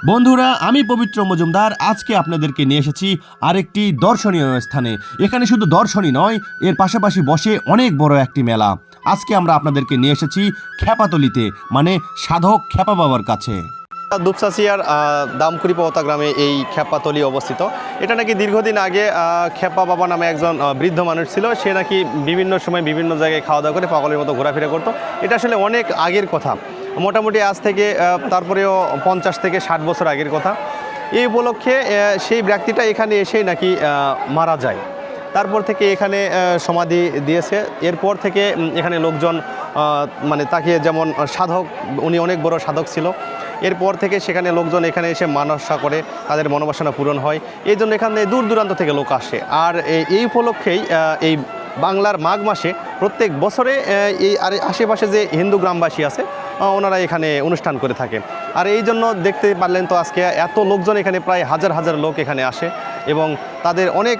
বন্ধুরা, আমি পবিত্র মজুমদার আজকে আপনাদেরকে নিয়ে এসেছি আরেকটি দর্শনীয় স্থানে। এখানে শুধু দর্শনই নয়, এর পাশাপাশি বসে অনেক বড় একটি মেলা। আজকে আমরা আপনাদেরকে নিয়ে এসেছি খেপাতলিতে, মানে সাধক খেপা বাবার কাছে। দুপচাচিয়ার দামকুড়ি পওতা গ্রামে এই খেপাতলি অবস্থিত। এটা নাকি দীর্ঘদিন আগে খেপা বাবা নামে একজন বৃদ্ধ মানুষ ছিল। সে নাকি বিভিন্ন সময় বিভিন্ন জায়গায় খাওয়া দাওয়া করে পাগলের মতো ঘোরাফেরা করতো। এটা আসলে অনেক আগের কথা, মোটামুটি আজ থেকে তারপরেও 50 থেকে 60 বছর আগের কথা। এই উপলক্ষে সেই ব্যক্তিটা এখানে এসেই নাকি মারা যায়। তারপর থেকে এখানে সমাধি দিয়েছে। এরপর থেকে এখানে লোকজন মানে তাকে যেমন সাধক, উনি অনেক বড় সাধক ছিল। এরপর থেকে সেখানে লোকজন এখানে এসে মানসা করে, তাদের মনোবাসনা পূরণ হয়। এই জন্য এখানে দূর দূরান্ত থেকে লোক আসে। আর এই উপলক্ষেই এই বাংলার মাঘ মাসে প্রত্যেক বছরে এই আশেপাশে যে হিন্দু গ্রামবাসী আছে ওনারা এখানে অনুষ্ঠান করে থাকে। আর এই জন্য দেখতে পারলেন তো আজকে এত লোকজন, এখানে প্রায় হাজার হাজার লোক এখানে আসে এবং তাদের অনেক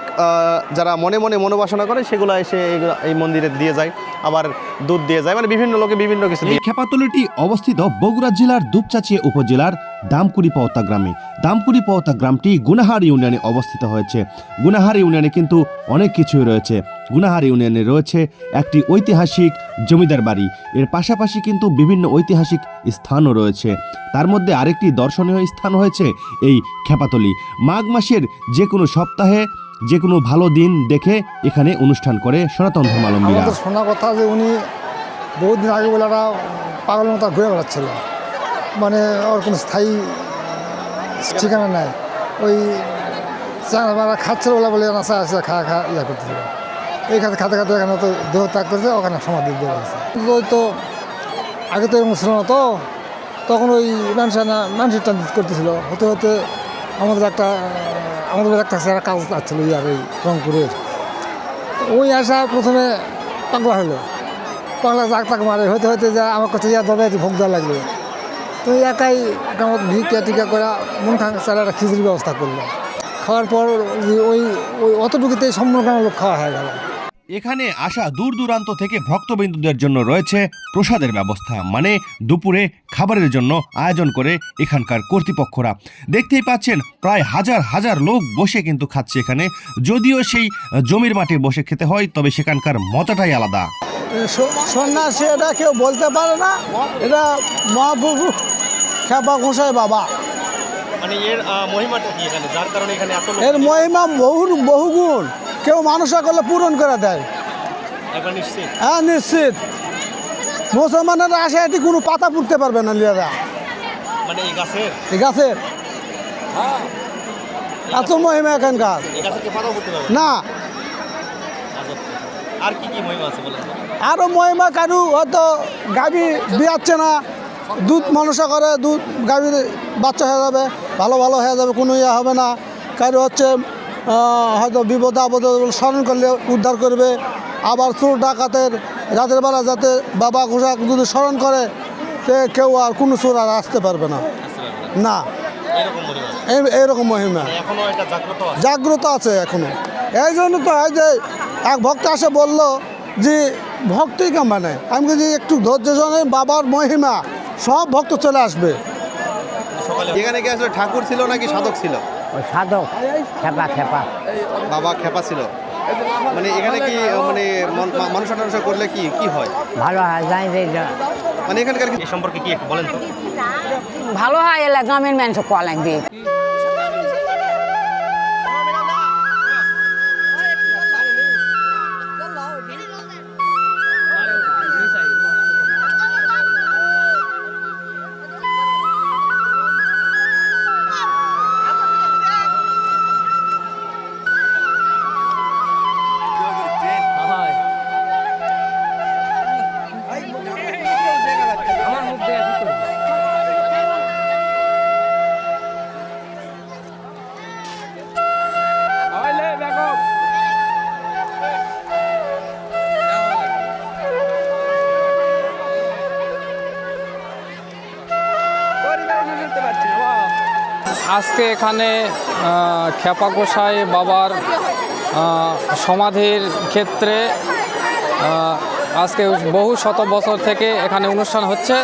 যারা মনে মনে মনোবাসনা করে সেগুলো এসে এই মন্দিরে দিয়ে যায়, আবার দুধ দিয়ে যায়, মানে বিভিন্ন লোকে বিভিন্ন কিছু। এই খেপাতলিটি অবস্থিত বগুড়া জেলার দুপচাচিয়া উপজেলার দামকুড়ি পওতা গ্রামে। দামকুড়ি পওতা গ্রামটি গুনাহার ইউনিয়নে অবস্থিত হয়েছে। গুনাহার ইউনিয়নে কিন্তু অনেক কিছুই রয়েছে। গুনাহার ইউনিয়নে রয়েছে একটি ঐতিহাসিক জমিদার বাড়ি, এর পাশাপাশি কিন্তু বিভিন্ন ঐতিহাসিক স্থানও রয়েছে। তার মধ্যে আরেকটি দর্শনীয় স্থান হয়েছে এই খেপাতলি। মাঘ মাসের যে কোনো সপ্তাহে যে কোনো ভালো দিন দেখে এখানে অনুষ্ঠান করে সনাতন ধর্মাবলম্বীরা। আমাদের শোনা কথা যে উনি বহুদিন আগে বলে একটা পাগলের মতো ঘুরে বেড়াচ্ছিল, মানে ওর কোনো স্থায়ী ঠিকানা নাই। ওই চারা খাচ্ছিল বলে নাচা আছে, খা ইয়া করতেছিল। এই খাতে খাতে খাতে এখানে তো দেহ ত্যাগ করেছে, ওখানে সমাধি দিয়ে গেছে। ওই তো আগে তো এরকম ছিল না, তো তখন ওই মানুষের টান করতেছিল। হতে হতে আমাদের একটা কাজ আসছিল ইয়ার এই রংপুরের। ওই আসা প্রথমে পাগলা হলো, পাগলা জাগ তাক মারে। হতে হতে যা আমার কাছে ইয়া দবে ভোগ দেওয়া লাগবে। তো একাই আমার ভিক্ষা টিকা করে মন খাঙ্কা চালে একটা খিচুড়ির ব্যবস্থা করলো। খাওয়ার পর ওই ওই অতটুকুতে সম্পূর্ণ লোক খাওয়া হয়ে গেল। এখানে আসা দূর দূরান্ত থেকে ভক্তবিন্দুদের জন্য রয়েছে প্রসাদের ব্যবস্থা, মানে দুপুরে খাবারের জন্য আয়োজন করে এখানকার কর্তৃপক্ষরা। দেখতেই পাচ্ছেন প্রায় হাজার হাজার লোক বসে কিন্তু খাচ্ছে এখানে। যদিও সেই জমির মাঠে বসে খেতে হয়, তবে সেখানকার মজাটাই আলাদা। সন্ন্যাসী এটা কেউ বলতে পারে না, এটা মহাপ্রভু খেপা গোসাই বাবা। মানে এর মহিমাটা কি এখানে, যার কারণে এখানে এত লোক? এর মহিমা বহুগুণ, কেউ মানুষরা করলে পূরণ করে দেয়। একবার নিশ্চিত? হ্যাঁ, নিশ্চিত। মুসলমানেরা আসে এটি কোনো পাতা পুড়তে পারবে না লিয়ারা, মানে এই গাছের এত মহিমা এখানকার না। আর কি কি মহিমা আছে বলেন? আরও মহিমা কারু হয়তো গাভী বিয়াচ্ছে না, দুধ মনসা করে, দুধ গাভীর বাচ্চা হয়ে যাবে, ভালো ভালো হয়ে যাবে, কোনো ইয়ে হবে না। কারু হচ্ছে হয়তো বিপদ আপদ স্মরণ করলে উদ্ধার করবে। আবার চোর ডাকাতের রাতের বেলা যাতে বাবা ঘোষা যদি স্মরণ করে, কেউ আর কোনো চোর আর আসতে পারবে না। না, এইরকম মহিমা জাগ্রত আছে এখনো। এই জন্য তো এই যে এক ভক্ত আসে বলল যে ভক্তই কেমন, মানে আমি বলছি একটু ধৈর্য সঙ্গে, বাবার মহিমা সব ভক্ত চলে আসবে। এখানে কি আসলে ঠাকুর ছিল নাকি সাধক ছিল? সাধক খেপা বাবা খেপা ছিল। মানে এখানে কি মানে মানুষ করলে কি কি হয়? ভালো হয়, জানি যে মানে এখানকার কি সম্পর্কে কি বলেন তো? ভালো হয়, এলাকা গ্রামের মানুষ কোয়া লাগবে। আজকে এখানে খেপা গোসাই বাবার সমাধির ক্ষেত্রে আজকে বহু শত বছর থেকে এখানে অনুষ্ঠান হচ্ছে।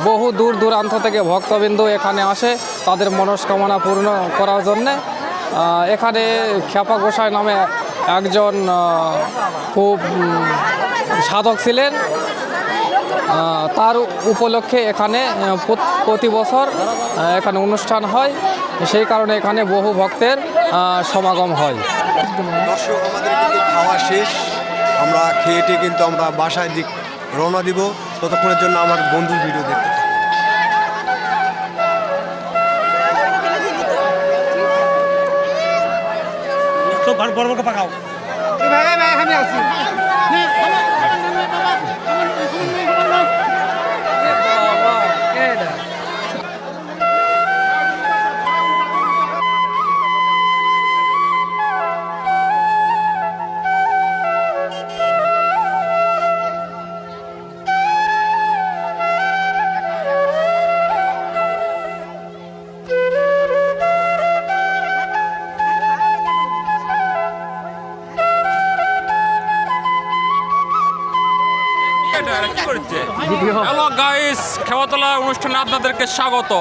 বহু দূর দূরান্ত থেকে ভক্তবিন্দু এখানে আসে তাদের মনস্কামনা পূর্ণ করার জন্যে। এখানে খ্যাপা গোসাই নামে একজন খুব সাধক ছিলেন। তার উপলক্ষে এখানে প্রতি বছর এখানে অনুষ্ঠান হয়, সেই কারণে এখানে বহু ভক্তের সমাগম হয়। দর্শক, আমাদের কিন্তু খাওয়া শেষ, আমরা খেয়েটে কিন্তু আমরা বাসায় দিক রওনা দিব। ততক্ষণের জন্য আমার বন্ধুর ভিডিও দেখতে থাকুন। হ্যালো গাইস, খেওয়াতলা অনুষ্ঠানে আপনাদেরকে স্বাগত।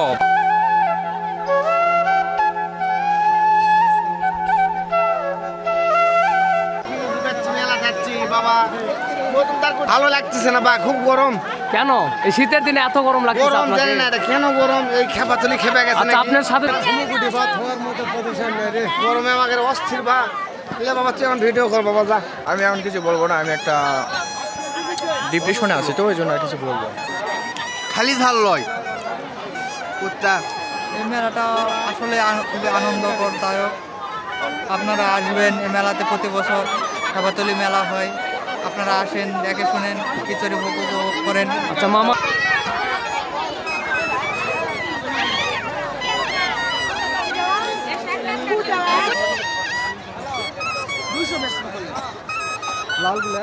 ভালো লাগতেছে না বা খুব গরম। কেন এই শীতের দিনে এত গরম লাগছে গরম জানি না এটা কেন গরম, এই খেপাতলি খেপে গেছে আচ্ছা নাকি? আপনার সাথে গরমে আমাকে অস্থির বা লে বাবা, তুই এখন ভিডিও কর বাবা, যা। আমি এখন কিছু বলবো না, আমি একটা ডিপ্রেশনে আছি, তো ওই জন্য আর কিছু বলবো না। খালি ঝাল লয় কুত্তা। এই মেলাটা আসলে খুবই আনন্দদায়ক। আপনারা আসবেন এই মেলাতে, প্রতি বছর খাবাতলি মেলা হয়। আপনারা আসেন, দেখে শুনেন, খিচুড়ি ভোগ উপভোগ করেন। আচ্ছা মামা, লালগুলা